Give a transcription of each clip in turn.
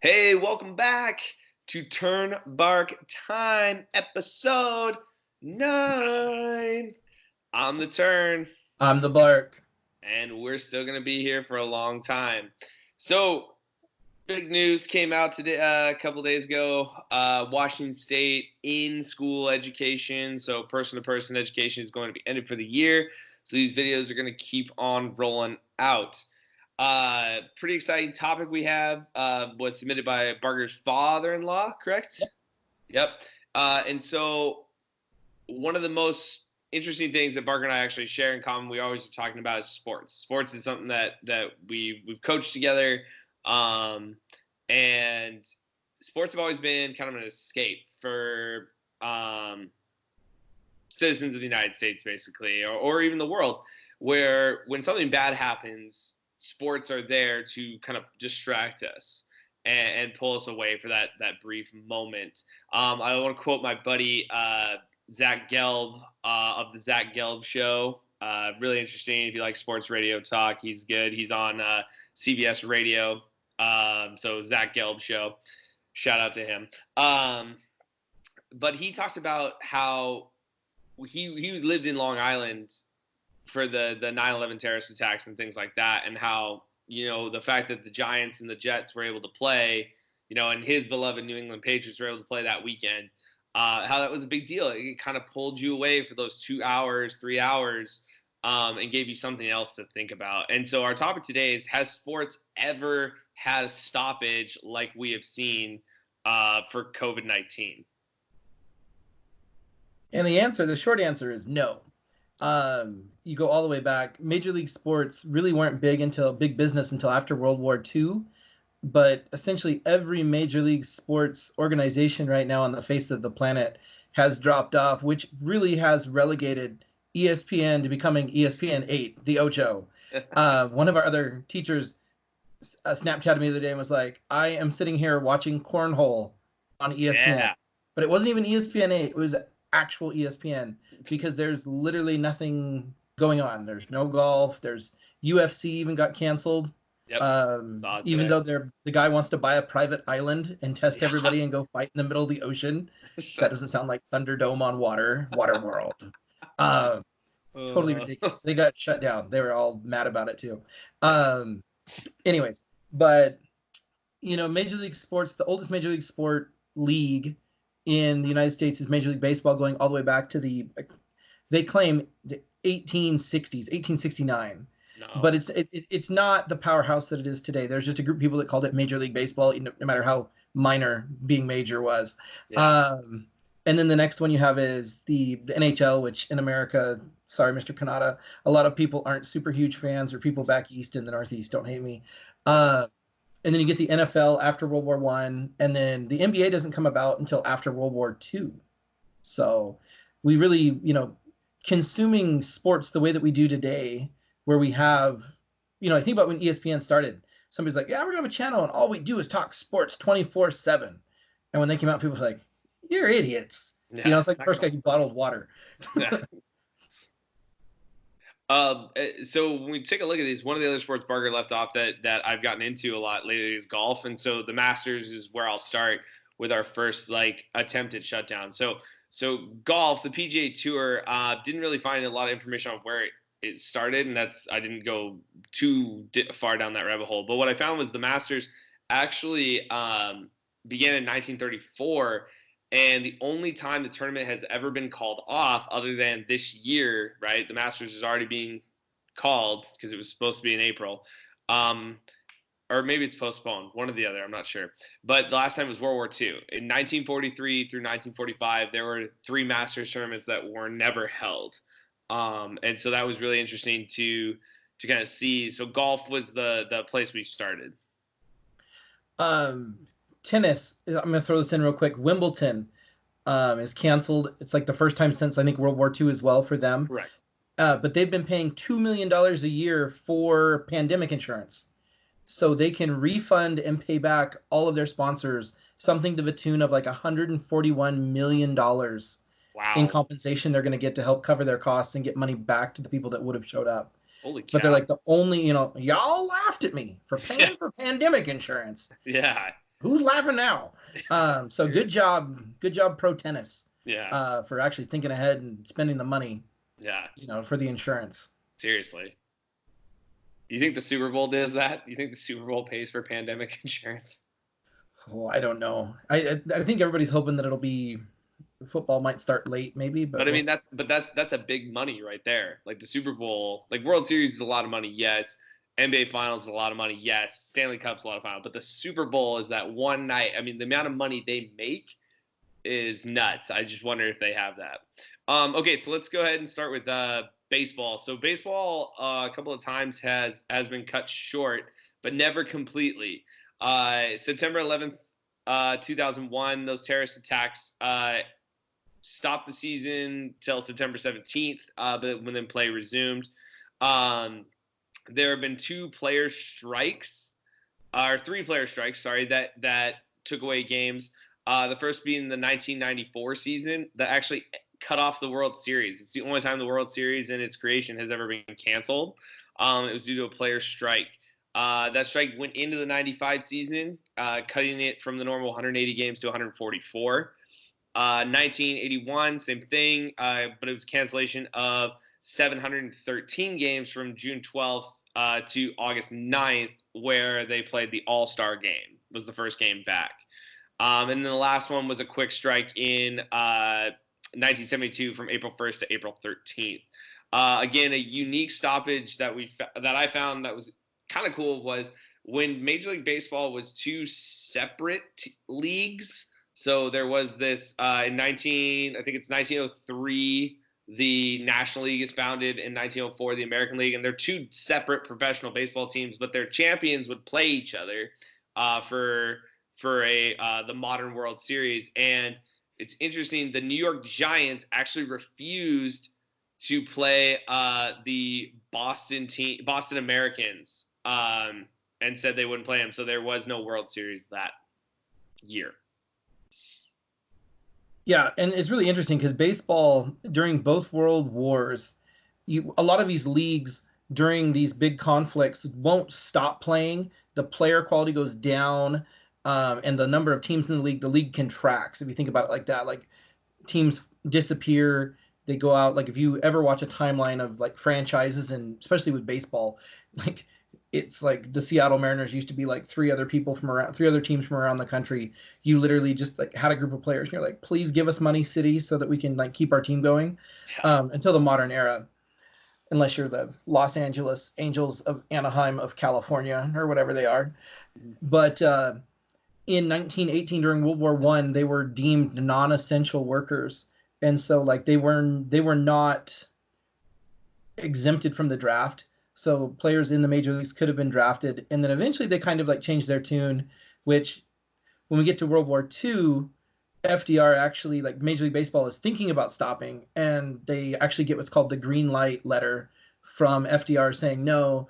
Hey, welcome back to Turn Bark Time, episode 9. I'm the Turn, I'm the Bark. and we're still going to be here for a long time. So, big news came out today, a couple days ago. Washington State in-school education, so person-to-person education is going to be ended for the year. So these videos are going to keep on rolling out. Pretty exciting topic we have was submitted by Barker's father-in-law, correct? Yep. And so one of the most interesting things that Barker and I actually share in common, we always are talking about, is sports. Sports is something that we've coached together, and sports have always been kind of an escape for citizens of the United States, basically, or even the world, where when something bad happens, sports are there to kind of distract us and pull us away for that brief moment. I want to quote my buddy Zach Gelb of the Zach Gelb Show. Really interesting. If you like sports radio talk, he's good. He's on CBS Radio. So Zach Gelb Show. Shout out to him. But he talked about how he lived in Long Island for the 9/11 terrorist attacks and things like that, and how, the fact that the Giants and the Jets were able to play, and his beloved New England Patriots were able to play that weekend, how that was a big deal. It kind of pulled you away for those 2 hours, 3 hours, and gave you something else to think about. And so our topic today is, has sports ever had a stoppage like we have seen for COVID-19? And the short answer is no. You go all the way back. Major league sports really weren't big business until after World War II. But essentially every major league sports organization right now on the face of the planet has dropped off, which really has relegated ESPN to becoming ESPN 8, the Ocho. One of our other teachers Snapchatted me the other day and was like, I am sitting here watching cornhole on ESPN. Yeah. But it wasn't even ESPN 8. It was actual ESPN, because there's literally nothing going on. There's no golf. There's UFC even got canceled. Yep. Even though the guy wants to buy a private island and test everybody and go fight in the middle of the ocean. That doesn't sound like Thunderdome on water world. Totally ridiculous. They got shut down. They were all mad about it too. Anyways, but Major League Sports, the oldest Major League Sport league in the United States is Major League Baseball, going all the way back to they claim the 1860s, 1869. No. But it's not the powerhouse that it is today. There's just a group of people that called it Major League Baseball, no matter how minor being major was. Yeah. And then the next one you have is the NHL, which in America, sorry, Mr. Kanata, a lot of people aren't super huge fans, or people back east in the Northeast, don't hate me. And then you get the NFL after World War I, and then the NBA doesn't come about until after World War II. So we really, consuming sports the way that we do today, where we have, I think about when ESPN started, somebody's like, yeah, we're going to have a channel and all we do is talk sports 24/7. And when they came out, people were like, you're idiots. Yeah, it's like the first guy who bottled water. Yeah. So when we take a look at these, one of the other sports Barker left off that I've gotten into a lot lately is golf. And so the Masters is where I'll start with our first attempted shutdown. So golf, the PGA Tour, didn't really find a lot of information on where it started, and I didn't go too far down that rabbit hole. But what I found was the Masters actually began in 1934. And the only time the tournament has ever been called off, other than this year, right? The Masters is already being called because it was supposed to be in April. Or maybe it's postponed, one or the other, I'm not sure. But the last time was World War II. In 1943 through 1945, there were 3 Masters tournaments that were never held. And so that was really interesting to kind of see. So golf was the place we started. Tennis, I'm going to throw this in real quick. Wimbledon is canceled. It's like the first time since, I think, World War II as well for them. Right. But they've been paying $2 million a year for pandemic insurance. So they can refund and pay back all of their sponsors something to the tune of like $141 million in compensation they're going to get to help cover their costs and get money back to the people that would have showed up. Holy cow. But they're like the only, y'all laughed at me for paying for pandemic insurance. Yeah. Who's laughing now? So good job, pro tennis. Yeah. For actually thinking ahead and spending the money, Yeah. for the insurance. Seriously. You think the Super Bowl does that? You think the Super Bowl pays for pandemic insurance? Oh, I don't know. I think everybody's hoping that it'll be football might start late, maybe, but But I we'll mean see. that's a big money right there. Like the Super Bowl, like World Series is a lot of money, yes. NBA Finals is a lot of money, yes. Stanley Cup's a lot of money, but the Super Bowl is that one night. I mean, the amount of money they make is nuts. I just wonder if they have that. Okay, so let's go ahead and start with baseball. So baseball a couple of times has been cut short, but never completely. September 11th, 2001, those terrorist attacks stopped the season till September 17th, but when then play resumed. Um, there have been two player strikes, or three player strikes, sorry, that took away games. The first being the 1994 season that actually cut off the World Series. It's the only time the World Series in its creation has ever been canceled. It was due to a player strike. That strike went into the 95 season, cutting it from the normal 180 games to 144. 1981, same thing, but it was cancellation of 713 games from June 12th to August 9th, where they played the All-Star game, was the first game back. And then the last one was a quick strike in 1972 from April 1st to April 13th. Again, a unique stoppage that I found that was kind of cool was when Major League Baseball was two separate leagues. So there was this I think it's 1903, the National League is founded. In 1904, the American League, and they're two separate professional baseball teams, but their champions would play each other for the modern World Series. And it's interesting, the New York Giants actually refused to play the Boston Americans, and said they wouldn't play them. So there was no World Series that year. Yeah, and it's really interesting because baseball during both world wars, a lot of these leagues during these big conflicts won't stop playing. The player quality goes down, and the number of teams in the league contracts. If you think about it like that, like teams disappear, they go out. Like if you ever watch a timeline of like franchises, and especially with baseball, like it's like the Seattle Mariners used to be like three other teams from around the country. You literally just like had a group of players and you're like, please give us money, city, so that we can like keep our team going. Until the modern era, unless you're the Los Angeles Angels of Anaheim of California or whatever they are. But in 1918 during World War I, they were deemed non-essential workers. And so like they were not exempted from the draft. So players in the major leagues could have been drafted. And then eventually they kind of like changed their tune, which when we get to World War II, FDR actually, like Major League Baseball is thinking about stopping, and they actually get what's called the green light letter from FDR saying, no,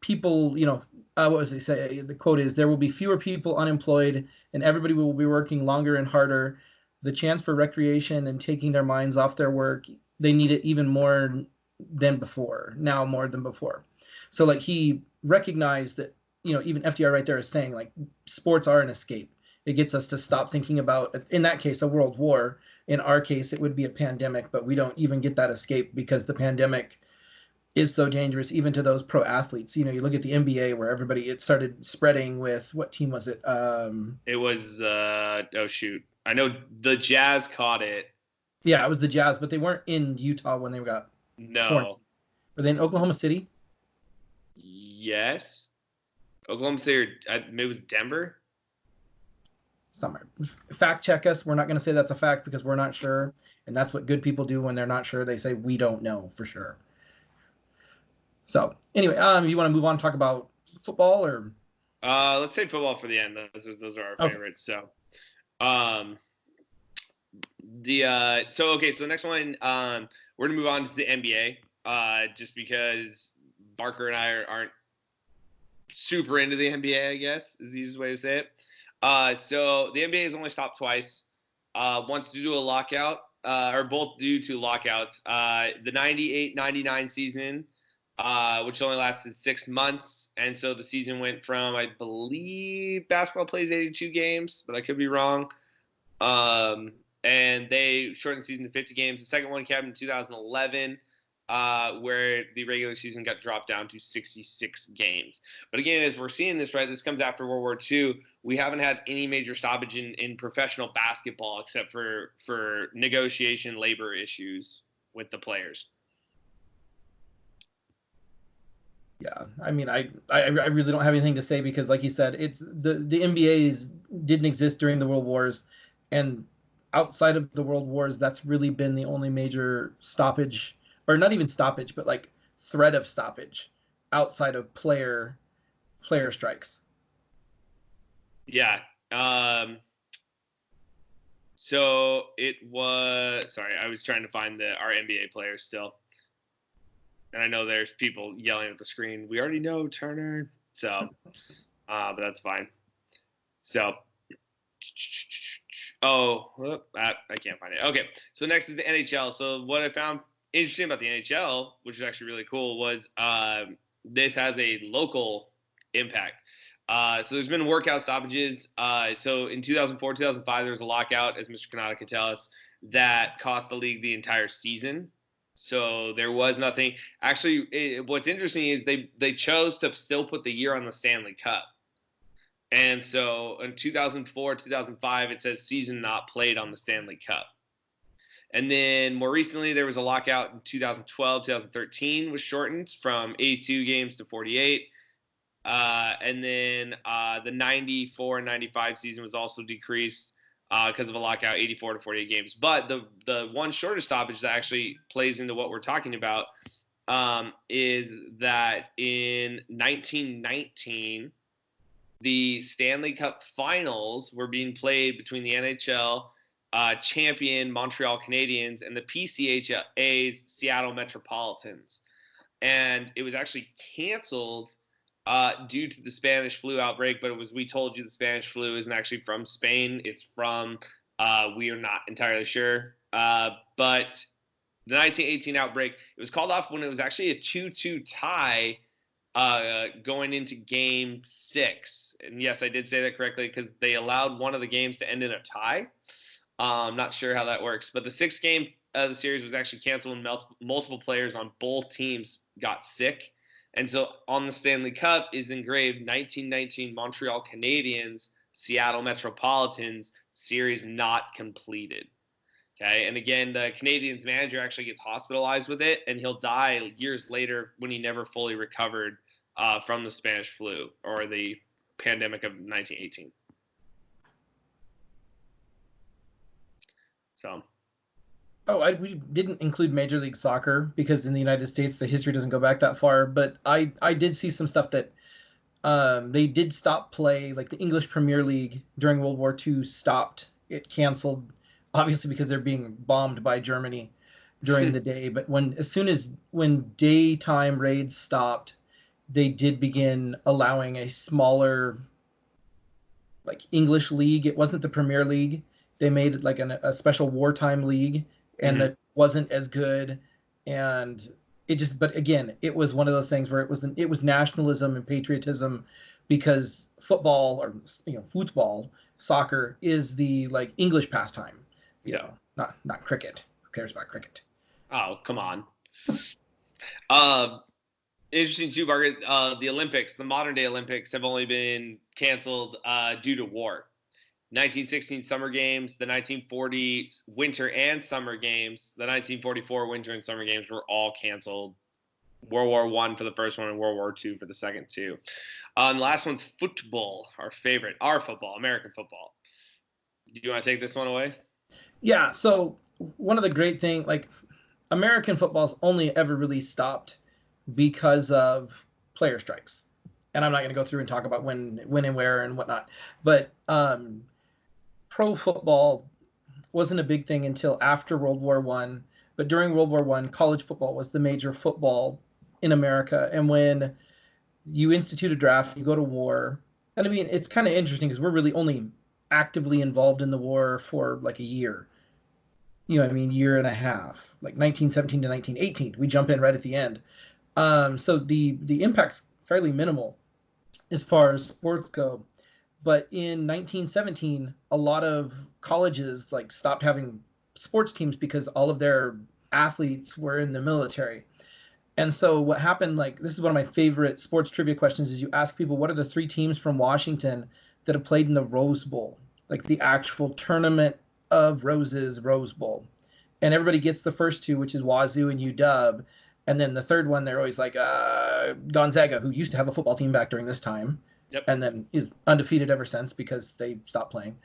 people, what was they say? The quote is, there will be fewer people unemployed and everybody will be working longer and harder. The chance for recreation and taking their minds off their work, they need it even more than before, now more than before. So like he recognized that, even FDR right there is saying like sports are an escape. It gets us to stop thinking about, in that case, a world war. In our case, it would be a pandemic, but we don't even get that escape because the pandemic is so dangerous, even to those pro athletes. You look at the NBA where it started spreading with, what team was it? It was, oh shoot. I know the Jazz caught it. Yeah, it was the Jazz, but they weren't in Utah when they got quarantined. Were they in Oklahoma City? Yes. Oklahoma City, maybe it was Denver? Somewhere. Fact check us. We're not going to say that's a fact because we're not sure. And that's what good people do when they're not sure. They say, we don't know for sure. So anyway, you want to move on and talk about football or? Let's say football for the end. Those are our favorites. Okay. So, so the next one, we're going to move on to the NBA, just because Barker and I aren't super into the NBA, I guess, is the easiest way to say it. So the NBA has only stopped twice, once due to a lockout, or both due to lockouts. The 98-99 season, which only lasted 6 months. And so the season went from, I believe, basketball plays 82 games, but I could be wrong. And they shortened the season to 50 games. The second one came in 2011, where the regular season got dropped down to 66 games. But again, as we're seeing this, right, this comes after World War II. We haven't had any major stoppage in professional basketball except for negotiation labor issues with the players. Yeah, I mean, I really don't have anything to say because, like you said, it's the NBAs didn't exist during the World Wars, and outside of the World Wars, that's really been the only major stoppage, or not even stoppage, but like threat of stoppage outside of player strikes. Yeah. So it was. Sorry, I was trying to find our NBA players still. And I know there's people yelling at the screen. We already know Turner. So, but that's fine. So, I can't find it. Okay. So next is the NHL. So what I found interesting about the NHL, which is actually really cool, was this has a local impact. So there's been workout stoppages. So in 2004, 2005, there was a lockout, as Mr. Kanata could tell us, that cost the league the entire season. So there was nothing. Actually, what's interesting is they chose to still put the year on the Stanley Cup. And so in 2004, 2005, it says season not played on the Stanley Cup. And then more recently, there was a lockout in 2012, 2013 was shortened from 82 games to 48. And then the 94 and 95 season was also decreased because of a lockout, 84 to 48 games. But the one shorter stoppage that actually plays into what we're talking about is that in 1919, the Stanley Cup Finals were being played between the NHL champion Montreal Canadiens and the PCHA's Seattle Metropolitans. And it was actually canceled due to the Spanish flu outbreak, but we told you the Spanish flu isn't actually from Spain. It's from, we are not entirely sure. But the 1918 outbreak, it was called off when it was actually a 2-2 tie going into game 6. And yes, I did say that correctly because they allowed one of the games to end in a tie. I'm not sure how that works. But the 6th game of the series was actually canceled when multiple players on both teams got sick. And so on the Stanley Cup is engraved 1919 Montreal Canadiens, Seattle Metropolitans, series not completed. Okay, and again, the Canadiens manager actually gets hospitalized with it, and he'll die years later when he never fully recovered from the Spanish flu or the pandemic of 1918. So. Oh, we didn't include Major League Soccer because in the United States the history doesn't go back that far. But I did see some stuff that they did stop play, like the English Premier League during World War II stopped. It canceled, obviously because they're being bombed by Germany during the day. But when daytime raids stopped, they did begin allowing a smaller, like English league. It wasn't the Premier League. They made like a special wartime league. And that wasn't as good, and but again, it was one of those things where it was nationalism and patriotism, because football football, soccer is the like English pastime, not cricket. Who cares about cricket? Oh, come on. Interesting too, Margaret. The Olympics, the modern day Olympics, have only been canceled due to war. 1916 Summer Games, the 1940 Winter and Summer Games, the 1944 Winter and Summer Games were all canceled. World War I for the first one and World War II for the second two. The last one's football, our football, American football. Do you want to take this one away? Yeah, so one of the great things, like American football's only ever really stopped because of player strikes. And I'm not going to go through and talk about when and where and whatnot. But pro football wasn't a big thing until after World War I. But during World War I, college football was the major football in America. And when you institute a draft, you go to war. And I mean, it's kind of interesting because we're really only actively involved in the war for like a year. You know what I mean? Year and a half, like 1917 to 1918. We jump in right at the end. So the impact's fairly minimal as far as sports go. But in 1917, a lot of colleges like stopped having sports teams because all of their athletes were in the military. And so what happened, like this is one of my favorite sports trivia questions, is you ask people what are the 3 teams from Washington that have played in the Rose Bowl, like the actual tournament of roses, Rose Bowl. And everybody gets the first 2, which is Wazoo and UW. And then the third one, they're always like Gonzaga, who used to have a football team back during this time. Yep. And then is undefeated ever since because they stopped playing.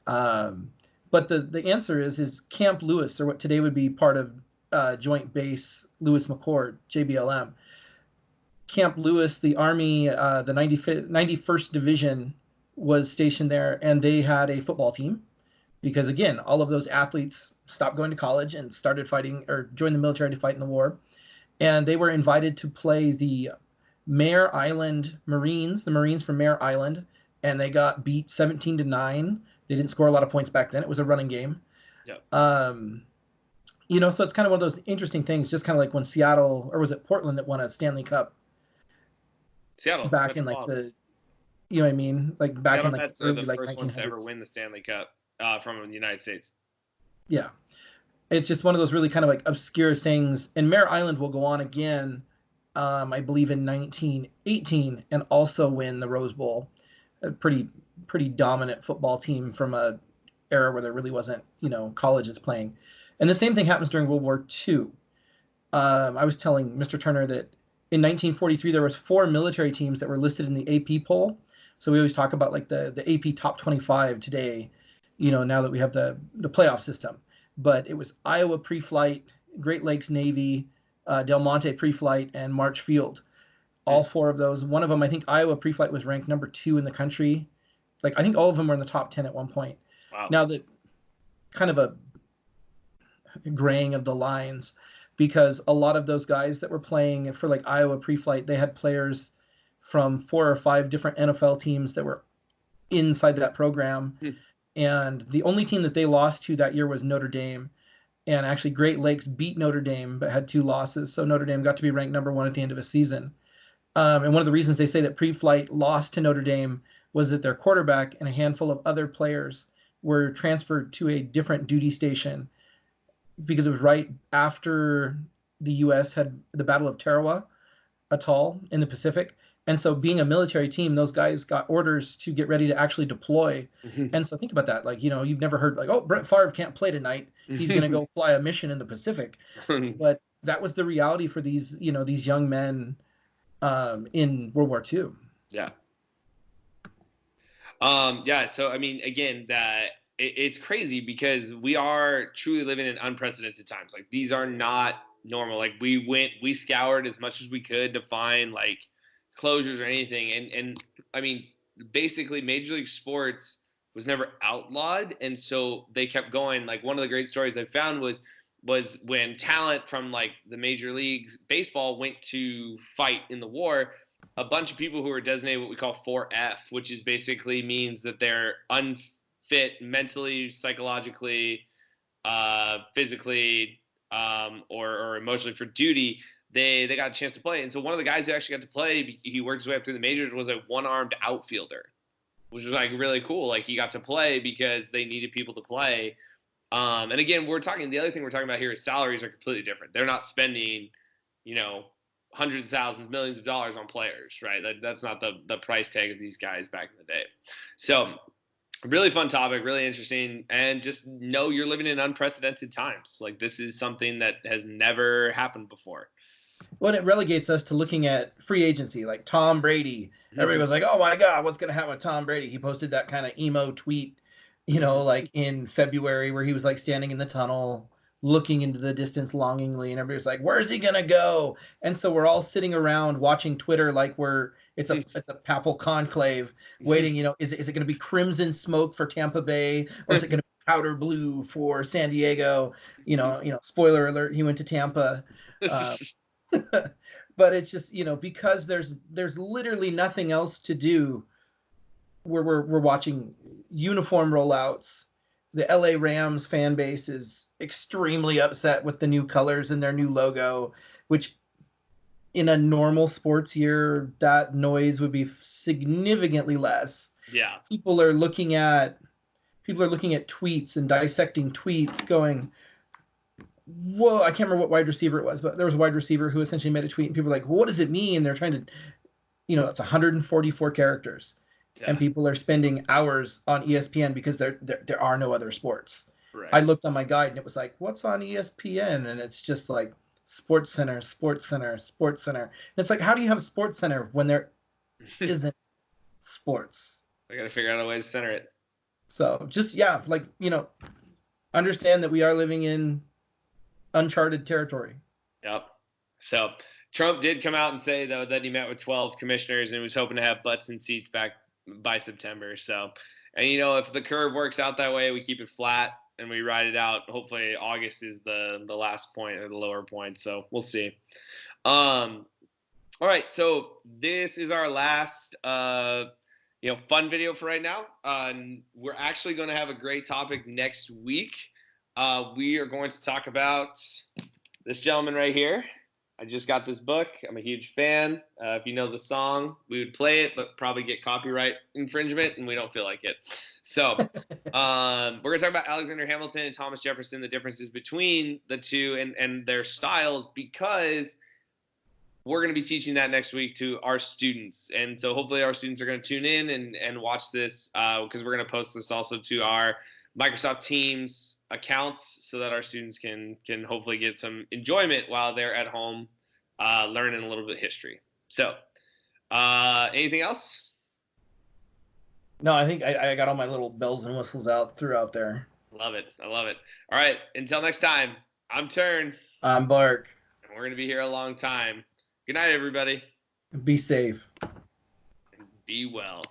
But the answer is Camp Lewis, or what today would be part of Joint Base Lewis McChord, JBLM. Camp Lewis, the Army, the 91st Division was stationed there, and they had a football team because, again, all of those athletes stopped going to college and started fighting or joined the military to fight in the war. And they were invited to play the Mare Island Marines, the Marines from Mare Island, and they got beat 17-9. They didn't score a lot of points back then. It was a running game. Yep. So it's kind of one of those interesting things, just kind of like when Seattle, or was it Portland, that won a Stanley Cup? Seattle. Back in like the, you know what I mean? Like back Seattle in like Mets early are the like first 1900s. ones to ever win the Stanley Cup from the United States. Yeah. It's just one of those really kind of like obscure things. And Mare Island will go on again, I believe in 1918, and also win the Rose Bowl. A pretty dominant football team from a era where there really wasn't, colleges playing. And the same thing happens during World War II. I was telling Mr. Turner that in 1943 there was 4 military teams that were listed in the AP poll. So we always talk about like the AP top 25 today, now that we have the playoff system. But it was Iowa Pre-Flight, Great Lakes Navy, Del Monte Pre-Flight, and March Field. All 4 of those. One of them, I think Iowa Pre-Flight was ranked number 2 in the country. Like I think all of them were in the top 10 at one point. Wow. Now that kind of a graying of the lines, because a lot of those guys that were playing for like Iowa Pre-Flight, they had players from 4 or 5 different NFL teams that were inside that program. And the only team that they lost to that year was Notre Dame. And actually Great Lakes beat Notre Dame, but had 2 losses. So Notre Dame got to be ranked number 1 at the end of a season. And one of the reasons they say that Pre-Flight lost to Notre Dame was that their quarterback and a handful of other players were transferred to a different duty station because it was right after the U.S. had the Battle of Tarawa Atoll in the Pacific. And so being a military team, those guys got orders to get ready to actually deploy. And so think about that. Like, you've never heard like, oh, Brett Favre can't play tonight. He's going to go fly a mission in the Pacific. But that was the reality for these, these young men in World War II. Yeah. So, I mean, again, it's crazy because we are truly living in unprecedented times. Like, these are not normal. Like, we scoured as much as we could to find like closures or anything. And I mean, basically Major League Sports was never outlawed. And so they kept going. Like, one of the great stories I found was when talent from like the major leagues baseball went to fight in the war, a bunch of people who were designated what we call 4F, which is basically means that they're unfit mentally, psychologically, physically, or emotionally for duty. They got a chance to play. And so one of the guys who actually got to play, he worked his way up through the majors, was a one-armed outfielder, which was like really cool. Like, he got to play because they needed people to play. And again, the other thing we're talking about here is salaries are completely different. They're not spending, hundreds of thousands, millions of dollars on players, right? That's not the price tag of these guys back in the day. So really fun topic, really interesting. And just know you're living in unprecedented times. Like, this is something that has never happened before. Well, it relegates us to looking at free agency, like Tom Brady. Everybody was like, oh my God, what's going to happen with Tom Brady? He posted that kind of emo tweet, like in February, where he was like standing in the tunnel, looking into the distance longingly, and everybody's like, where's he going to go? And so we're all sitting around watching Twitter like it's a papal conclave waiting, is it going to be crimson smoke for Tampa Bay, or is it going to be powder blue for San Diego? Spoiler alert, he went to Tampa. But it's just, because there's literally nothing else to do. We're watching uniform rollouts. The LA Rams fan base is extremely upset with the new colors and their new logo, which in a normal sports year, that noise would be significantly less. Yeah. People are looking at tweets and dissecting tweets, going, whoa, I can't remember what wide receiver it was, but there was a wide receiver who essentially made a tweet, and people were like, what does it mean? They're trying to, it's 144 characters, and people are spending hours on ESPN because there are no other sports. Right. I looked on my guide, and it was like, what's on ESPN? And it's just like Sports Center, Sports Center, Sports Center. And it's like, how do you have Sports Center when there isn't sports? I got to figure out a way to center it. So just, understand that we are living in uncharted territory. Yep. So Trump did come out and say, though, that he met with 12 commissioners and was hoping to have butts and seats back by September. So, and if the curve works out that way, we keep it flat and we ride it out. Hopefully August is the last point or the lower point. So we'll see. All right. So this is our last, fun video for right now. We're actually going to have a great topic next week. We are going to talk about this gentleman right here. I just got this book. I'm a huge fan. If you know the song, we would play it, but probably get copyright infringement, and we don't feel like it. So we're going to talk about Alexander Hamilton and Thomas Jefferson, the differences between the two and their styles, because we're going to be teaching that next week to our students. And so hopefully our students are going to tune in and watch this, because we're going to post this also to our Microsoft Teams accounts so that our students can hopefully get some enjoyment while they're at home learning a little bit of history. So anything else? No, I think I got all my little bells and whistles out throughout there. Love it. I love it. All right. Until next time, I'm Turn. I'm Bark. And we're going to be here a long time. Good night, everybody. Be safe. And be well.